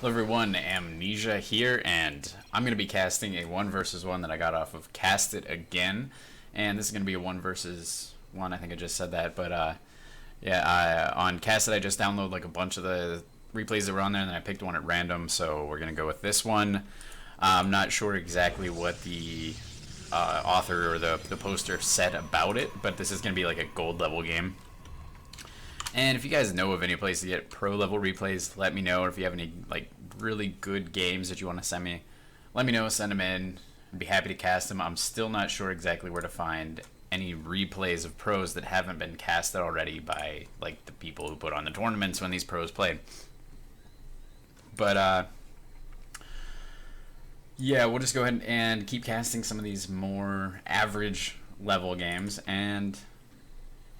Hello everyone, Amnesia here, and I'm going to be casting a 1 versus 1 that I got off of Cast It Again, and this is going to be a 1 versus 1, I think I just said that, but on Cast It I just downloaded like a bunch of the replays that were on there, and then I picked one at random, so we're going to go with this one. I'm not sure exactly what the author or the poster said about it, but this is going to be like a gold level game. And if you guys know of any place to get pro level replays, let me know. Or if you have any like really good games that you want to send me, let me know. Send them in. I'd be happy to cast them. I'm still not sure exactly where to find any replays of pros that haven't been casted already by like the people who put on the tournaments when these pros play. But yeah, we'll just go ahead and keep casting some of these more average level games. And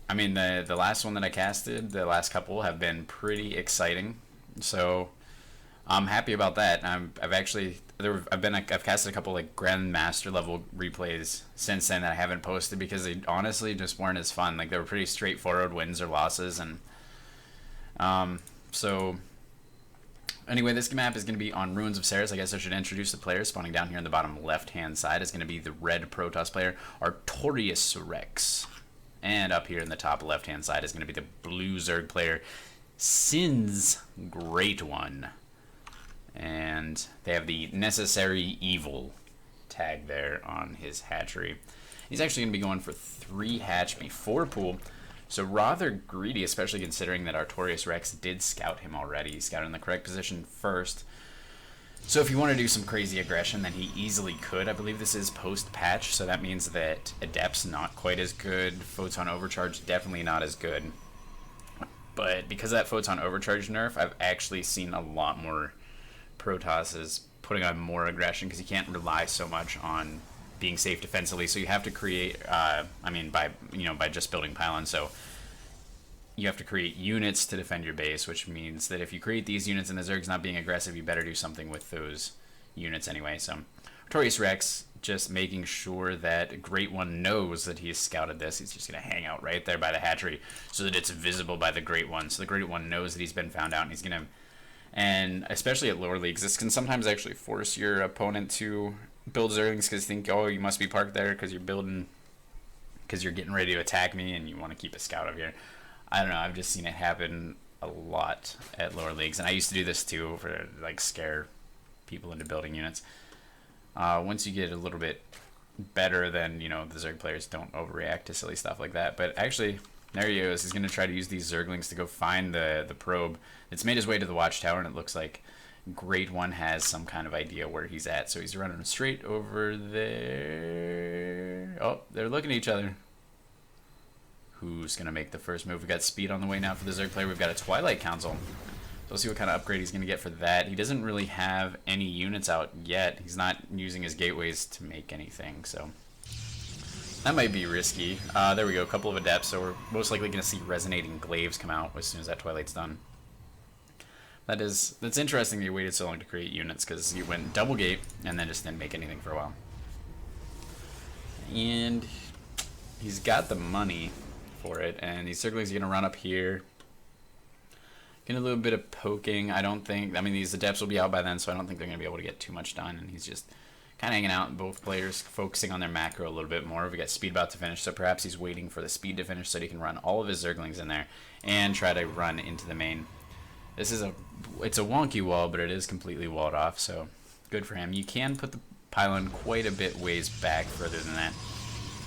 I mean, the last one that I casted, the last couple have been pretty exciting, so I'm happy about that. I've casted a couple like Grandmaster level replays since then that I haven't posted because they honestly just weren't as fun. Like they were pretty straightforward wins or losses, and so anyway, this map is going to be on Ruins of Ceres. I guess I should introduce the players. Spawning down here on the bottom left-hand side is going to be the red Protoss player, ArtoriusRex. And up here in the top left-hand side is going to be the blue Zerg player, Sin's Greatone. And they have the Necessary Evil tag there on his hatchery. He's actually going to be going for 3 hatch before pool. So rather greedy, especially considering that ArtoriusRex did scout him already. He scouted in the correct position first. So if you want to do some crazy aggression, then he easily could. I believe this is post-patch, so that means that Adept's not quite as good. Photon Overcharge definitely not as good. But because of that Photon Overcharge nerf, I've actually seen a lot more Protosses putting on more aggression because you can't rely so much on being safe defensively. So you have to create, by just building pylons. So you have to create units to defend your base, which means that if you create these units and the Zerg's not being aggressive, you better do something with those units anyway. So ArtoriusRex just making sure that Greatone knows that he's scouted this. He's just going to hang out right there by the hatchery so that it's visible by the Greatone. So the Greatone knows that he's been found out, and he's going to, and especially at lower leagues, this can sometimes actually force your opponent to build Zerglings because they think, oh, you must be parked there because you're building, because you're getting ready to attack me and you want to keep a scout up here. I don't know, I've just seen it happen a lot at lower leagues, and I used to do this too for like scare people into building units. Once you get a little bit better, then the Zerg players don't overreact to silly stuff like that. But actually, there he goes. He's going to try to use these Zerglings to go find the probe. It's made his way to the watchtower, and it looks like Greatone has some kind of idea where he's at. So he's running straight over there. Oh, they're looking at each other. Who's going to make the first move? We've got speed on the way now for the Zerg player. We've got a Twilight Council. So we'll see what kind of upgrade he's going to get for that. He doesn't really have any units out yet. He's not using his gateways to make anything, so that might be risky. There we go, a couple of Adepts, so we're most likely going to see Resonating Glaives come out as soon as that Twilight's done. That's interesting that he waited so long to create units, because he went double gate and then just didn't make anything for a while. And he's got the money for it, and these Zerglings are going to run up here. Get a little bit of poking. These Adepts will be out by then, so I don't think they're going to be able to get too much done, and he's just kind of hanging out, both players focusing on their macro a little bit more. We got speed about to finish, so perhaps he's waiting for the speed to finish so he can run all of his Zerglings in there and try to run into the main. It's a wonky wall, but it is completely walled off, so good for him. You can put the pylon quite a bit ways back further than that.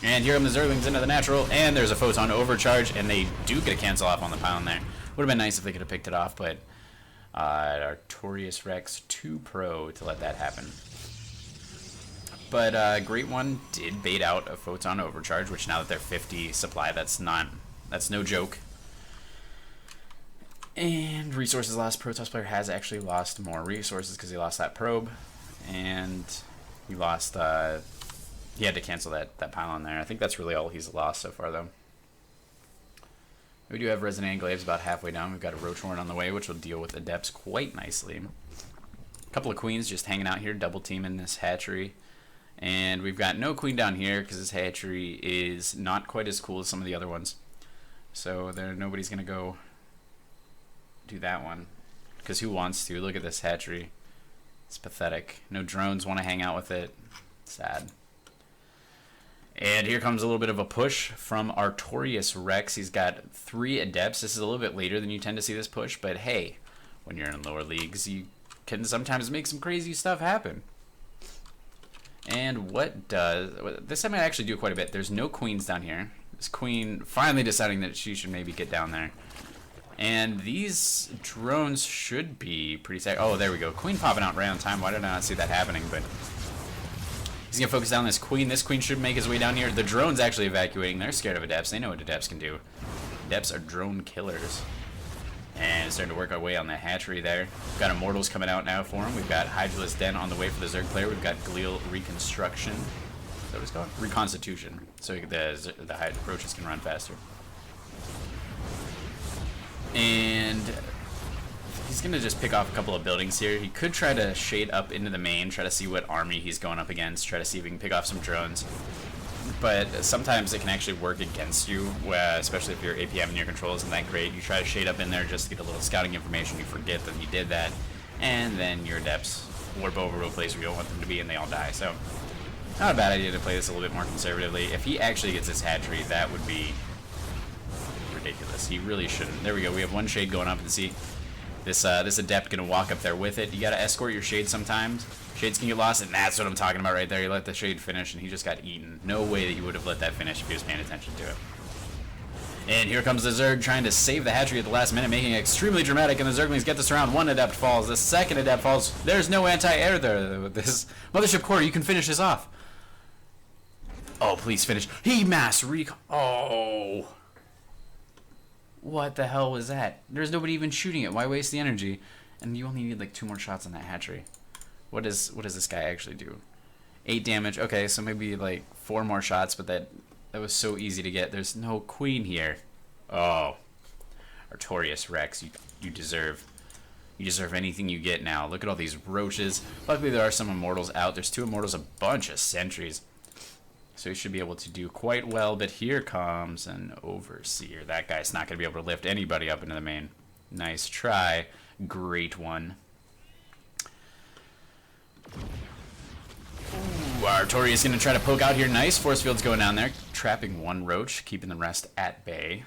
And here come the Zerglings into the natural, and there's a Photon Overcharge, and they do get a cancel off on the pylon there. Would have been nice if they could have picked it off, but ArtoriusRex 2 Pro to let that happen. But Greatone did bait out a Photon Overcharge, which now that they're 50 supply, that's no joke. And resources lost. Protoss player has actually lost more resources because he lost that probe, and he lost. He had to cancel that pylon there. I think that's really all he's lost so far, though. We do have Resonating Glaives about halfway down. We've got a Roachhorn on the way, which will deal with Adepts quite nicely. A couple of Queens just hanging out here, double teaming this hatchery. And we've got no Queen down here because this hatchery is not quite as cool as some of the other ones. So nobody's going to go do that one. because who wants to? Look at this hatchery. It's pathetic. No drones want to hang out with it. Sad. And here comes a little bit of a push from ArtoriusRex. He's got 3 adepts. This is a little bit later than you tend to see this push, but hey, when you're in lower leagues, you can sometimes make some crazy stuff happen. And this time I actually do quite a bit. There's no queens down here. This queen finally deciding that she should maybe get down there. And these drones should be pretty safe. Oh, there we go. Queen popping out right on time. Why did I not see that happening? But he's going to focus down this queen. This queen should make his way down here. The drone's actually evacuating. They're scared of adepts. They know what adepts can do. Adepts are drone killers. And starting to work our way on the hatchery there. We've got Immortals coming out now for him. We've got Hydralis Den on the way for the Zerg player. We've got Glial Reconstruction. Is that what it's called? Reconstitution. So the roaches can run faster. And he's going to just pick off a couple of buildings here. He could try to shade up into the main, try to see what army he's going up against, try to see if he can pick off some drones. But sometimes it can actually work against you, especially if your APM and your control isn't that great. You try to shade up in there just to get a little scouting information, you forget that you did that, and then your adepts warp over to a place where you don't want them to be and they all die. So, not a bad idea to play this a little bit more conservatively. If he actually gets his hatchery, that would be ridiculous. He really shouldn't. There we go. We have one shade going up, and see this adept gonna walk up there with it. You gotta escort your shade sometimes. Shades can get lost, and that's what I'm talking about right there. You let the shade finish, and he just got eaten. No way that he would have let that finish if he was paying attention to it. And here comes the Zerg trying to save the hatchery at the last minute, making it extremely dramatic, and the Zerglings get this round. One adept falls. The second adept falls. There's no anti-air there with this. Mothership Core, you can finish this off. Oh, please finish. He mass recon. Oh. What the hell was that? There's nobody even shooting it. Why waste the energy? And you only need like 2 more shots on that hatchery. What does this guy actually do? 8 damage. Okay, so maybe like 4 more shots, but that was so easy to get. There's no queen here. Oh. ArtoriusRex, you deserve anything you get now. Look at all these roaches. Luckily there are some immortals out. There's 2 immortals, a bunch of sentries. So he should be able to do quite well, but here comes an Overseer. That guy's not going to be able to lift anybody up into the main. Nice try. Great one. Ooh, Artorius is going to try to poke out here. Nice. Force field's going down there. Trapping 1 roach, keeping the rest at bay.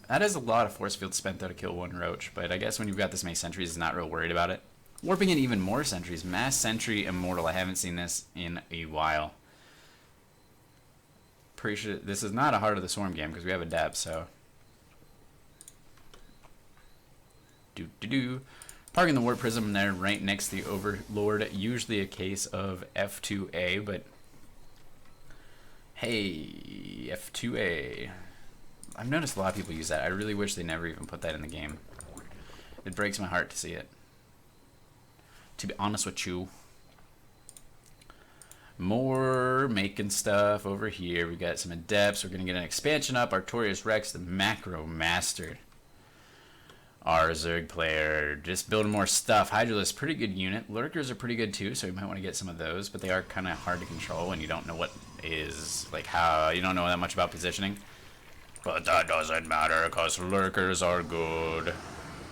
That is a lot of force field spent, though, to kill 1 roach. But I guess when you've got this many sentries, it's not real worried about it. Warping in even more sentries. Mass Sentry Immortal. I haven't seen this in a while. Pretty sure this is not a Heart of the Swarm game because we have a depth, so. Parking the Warp Prism there right next to the Overlord. Usually a case of F2A, but hey, F2A. I've noticed a lot of people use that. I really wish they never even put that in the game. It breaks my heart to see it. To be honest with you. More making stuff over here. We got some adepts. We're going to get an expansion up. ArtoriusRex, the macro master. Our Zerg player, just building more stuff. Hydralis, pretty good unit. Lurkers are pretty good too, so you might want to get some of those, but they are kind of hard to control when you don't know what is, like how, you don't know that much about positioning. But that doesn't matter, because Lurkers are good.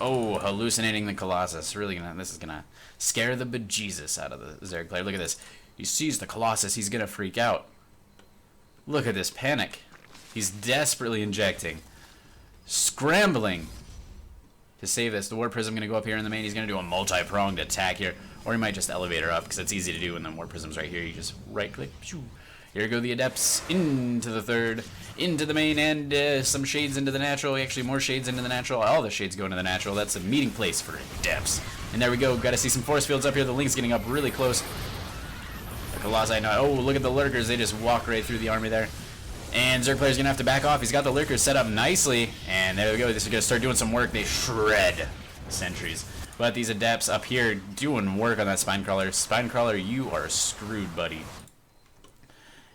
Oh, hallucinating the Colossus. Really gonna, this is gonna scare the bejesus out of the Zerg player. Look at this. He sees the Colossus, he's gonna freak out. Look at this panic. He's desperately injecting. Scrambling to save this. The Warp Prism gonna go up here in the main. He's gonna do a multi-pronged attack here. Or he might just elevate her up, because it's easy to do when the Warp Prism's right here. You just right-click. Here go the Adepts into the third, into the main, and some shades into the natural. Actually, more shades into the natural. All the shades go into the natural. That's a meeting place for Adepts. And there we go. Got to see some force fields up here. The Link's getting up really close. The Colossi, no. Oh, look at the Lurkers. They just walk right through the army there. And Zerg player's going to have to back off. He's got the Lurkers set up nicely. And there we go. This is going to start doing some work. They shred sentries. But these Adepts up here doing work on that Spinecrawler. Spinecrawler, you are screwed, buddy.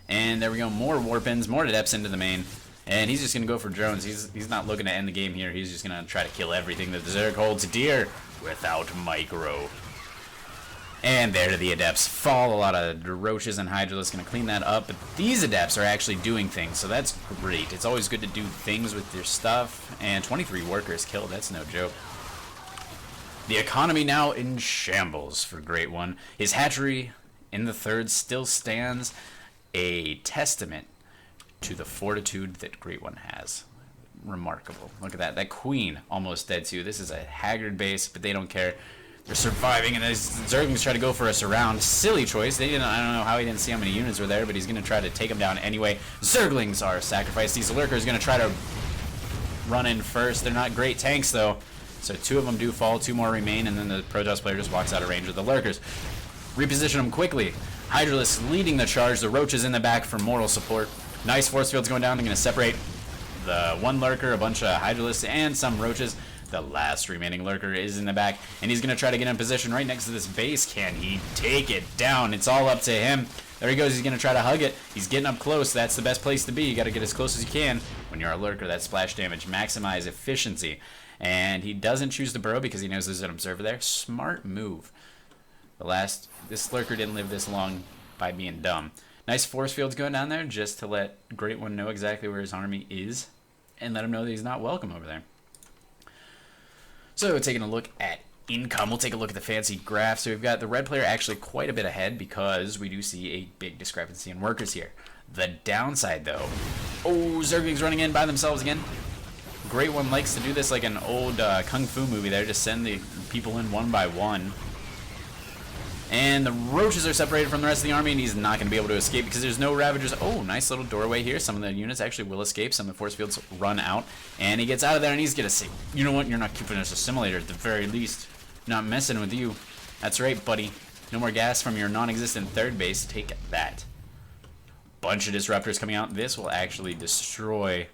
And there we go. More Warpins, more Adepts into the main. And he's just going to go for drones. He's not looking to end the game here. He's just going to try to kill everything that the Zerg holds dear without micro. And there to the Adepts fall. A lot of Roaches and Hydralis going to clean that up. But these Adepts are actually doing things, so that's great. It's always good to do things with your stuff. And 23 workers killed. That's no joke. The economy now in shambles for Greatone. His hatchery in the third still stands, a testament to the fortitude that Greatone has. Remarkable. Look at that. That queen almost dead too. This is a haggard base, but they don't care. They're surviving, and as Zerglings try to go for a surround. Silly choice. I don't know how he didn't see how many units were there, but he's going to try to take them down anyway. Zerglings are sacrificed. These lurkers going to try to run in first. They're not great tanks, though. So 2 of them do fall, 2 more remain, and then the Protoss player just walks out of range with the lurkers. Reposition them quickly. Hydralisk leading the charge. The Roaches in the back for moral support. Nice force fields going down. They're going to separate the 1 lurker, a bunch of Hydralisks, and some Roaches. The last remaining lurker is in the back, and he's going to try to get in position right next to this base. Can he take it down? It's all up to him. There he goes. He's going to try to hug it. He's getting up close. That's the best place to be. You got to get as close as you can when you're a lurker. That splash damage. Maximize efficiency. And he doesn't choose to burrow because he knows there's an observer there. Smart move. This lurker didn't live this long by being dumb. Nice force fields going down there just to let Greatone know exactly where his army is and let him know that he's not welcome over there. So taking a look at income, we'll take a look at the fancy graph. So we've got the red player actually quite a bit ahead because we do see a big discrepancy in workers here. The downside though, Zerglings running in by themselves again. Greatone likes to do this like an old kung fu movie there, just send the people in one by one. And the Roaches are separated from the rest of the army, and he's not going to be able to escape because there's no Ravagers. Oh, nice little doorway here. Some of the units actually will escape. Some of the force fields run out, and he gets out of there, and he's going to say, you know what, you're not keeping us assimilator at the very least. Not messing with you. That's right, buddy. No more gas from your non-existent third base. Take that. Bunch of disruptors coming out. This will actually destroy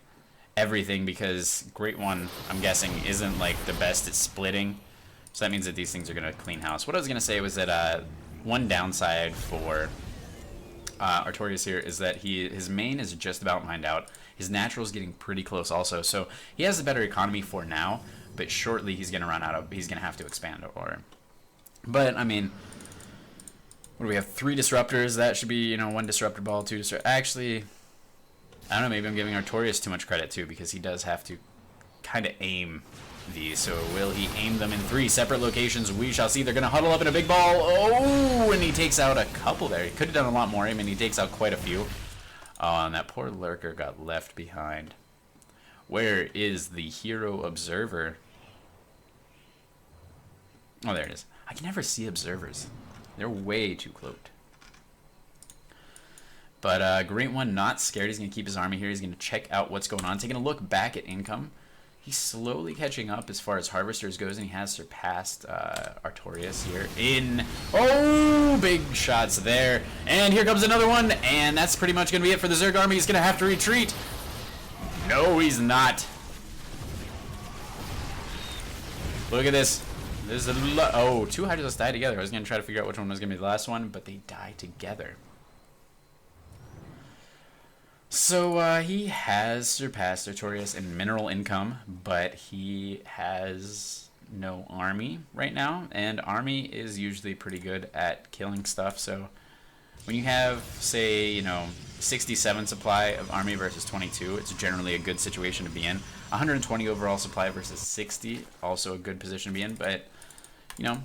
everything because Greatone, I'm guessing, isn't like the best at splitting. So that means that these things are going to clean house. What I was going to say was that one downside for Artorius here is that his main is just about mined out. His natural is getting pretty close also. So he has a better economy for now, but shortly he's going to run out of, he's going to have to expand. But, I mean, what do we have? 3 disruptors. That should be, 1 disruptor ball, 2 disruptor. Actually, I don't know, maybe I'm giving Artorius too much credit too because he does have to kind of aim these. So will he aim them in 3 separate locations? We shall see. They're going to huddle up in a big ball. Oh, and he takes out a couple there. He could have done a lot more. I mean, he takes out quite a few. Oh, and that poor lurker got left behind. Where is the hero observer? Oh, there it is. I can never see observers. They're way too cloaked. But Greatone not scared. He's going to keep his army here. He's going to check out what's going on. Taking a look back at income. He's slowly catching up as far as harvesters goes, and he has surpassed Artorius here in... Oh, big shots there. And here comes another one, and that's pretty much going to be it for the Zerg army. He's going to have to retreat. No, he's not. Look at this. There's a 2 Hydralisks die together. I was going to try to figure out which one was going to be the last one, but they die together. So he has surpassed Artorius in mineral income, but he has no army right now, and army is usually pretty good at killing stuff. So when you have, say, 67 supply of army versus 22, it's generally a good situation to be in. 120 overall supply versus 60, also a good position to be in, but, you're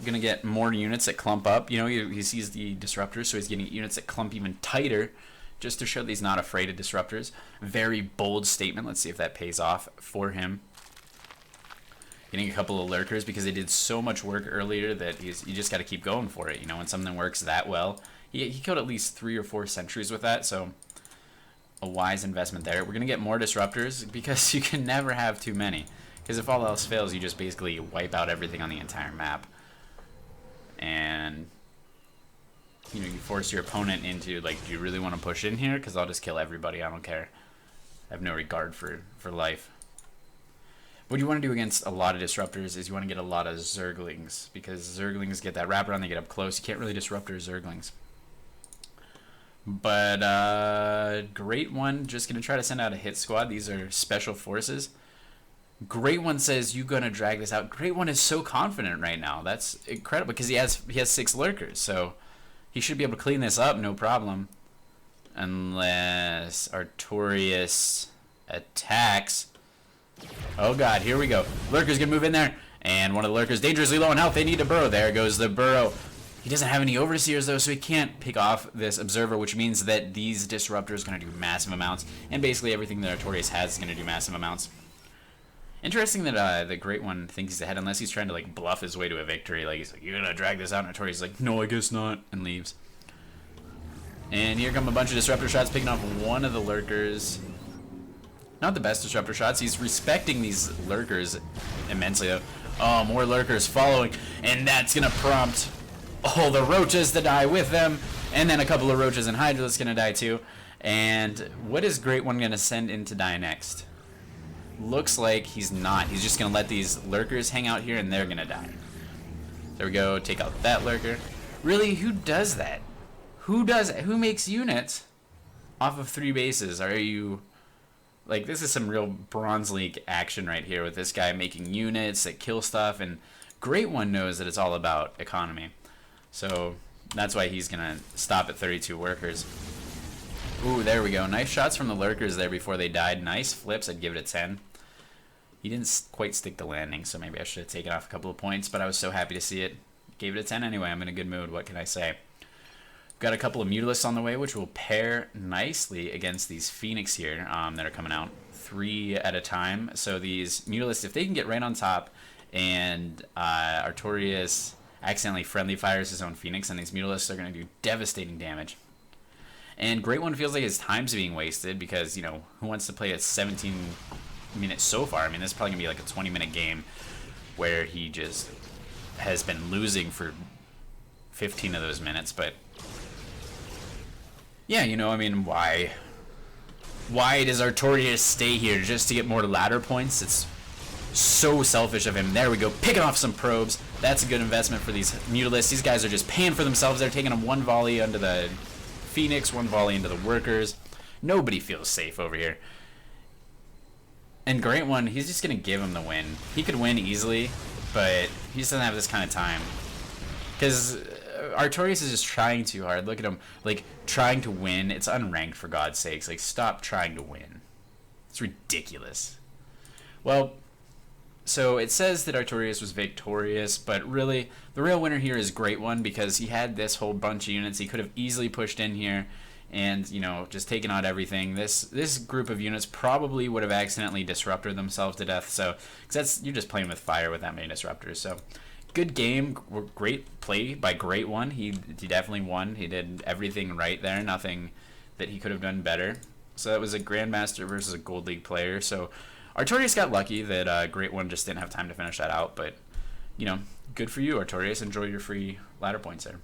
going to get more units that clump up. He sees the disruptors, so he's getting units that clump even tighter, just to show that he's not afraid of disruptors. Very bold statement. Let's see if that pays off for him. Getting a couple of lurkers because they did so much work earlier that you just got to keep going for it. When something works that well. He killed at least 3 or 4 sentries with that, so a wise investment there. We're going to get more disruptors because you can never have too many. Because if all else fails, you just basically wipe out everything on the entire map. And... you force your opponent into, like, do you really want to push in here? Because I'll just kill everybody. I don't care. I have no regard for life. What you want to do against a lot of disruptors is you want to get a lot of Zerglings. Because Zerglings get that wraparound, they get up close. You can't really disrupt your Zerglings. But, Greatone, just going to try to send out a hit squad. These are special forces. Greatone says, you going to drag this out. Greatone is so confident right now. That's incredible because he has 6 lurkers. So... he should be able to clean this up, no problem. Unless Artorius attacks. Oh god, here we go. Lurker's gonna move in there. And one of the lurkers dangerously low on health. They need to burrow. There goes the burrow. He doesn't have any overseers though, so he can't pick off this observer, which means that these disruptors are going to do massive amounts, and basically everything that Artorius has is going to do massive amounts. Interesting that the Great One thinks he's ahead, unless he's trying to like bluff his way to a victory. Like he's like, "You're gonna drag this out," and Artorius is like, "No, I guess not," and leaves. And here come a bunch of disruptor shots, picking off one of the lurkers. Not the best disruptor shots. He's respecting these lurkers immensely though. Oh, more lurkers following, and that's gonna prompt all the roaches to die with them, and then a couple of roaches and Hydra that's gonna die too. And what is Great One gonna send in to die next? Looks like he's not. He's just gonna let these lurkers hang out here, and they're gonna die. There we go. Take out that lurker. Really, who does that? Who does it? Who makes units off of 3 bases? Are you like, this is some real Bronze League action right here with this guy making units that kill stuff, and Great One knows that it's all about economy. So that's why he's gonna stop at 32 workers. Ooh, there we go. Nice shots from the lurkers there before they died. Nice flips. I'd give it a 10. He didn't quite stick the landing, so maybe I should have taken off a couple of points, but I was so happy to see it. Gave it a 10 anyway. I'm in a good mood. What can I say? Got a couple of Mutalisks on the way, which will pair nicely against these Phoenix here that are coming out 3 at a time. So these Mutalisks, if they can get right on top, and Artorius accidentally friendly fires his own Phoenix, and these Mutalisks are going to do devastating damage. And Great One feels like his time's being wasted because, you know, who wants to play a 17 minutes so far? I mean, this is probably going to be like a 20-minute game where he just has been losing for 15 of those minutes, but yeah, you know, I mean, why does Artorius stay here just to get more ladder points? It's so selfish of him. There we go, picking off some probes. That's a good investment for these Mutalisks. These guys are just paying for themselves. They're taking them one volley into the Phoenix, one volley into the workers. Nobody feels safe over here. And Great One, he's just going to give him the win. He could win easily, but he just doesn't have this kind of time. Because Artorius is just trying too hard. Look at him, like, trying to win. It's unranked, for God's sakes. Like, stop trying to win. It's ridiculous. Well, so it says that Artorius was victorious, but really, the real winner here is Great One, because he had this whole bunch of units. He could have easily pushed in here and, you know, just taken out everything. This group of units probably would have accidentally disrupted themselves to death. So, because that's, you're just playing with fire with that many disruptors. So, good game, great play by Great One. He definitely won. He did everything right there. Nothing that he could have done better. So that was a Grandmaster versus a Gold League player. So Artorius got lucky that Great One just didn't have time to finish that out. But, you know, good for you, Artorius. Enjoy your free ladder points there.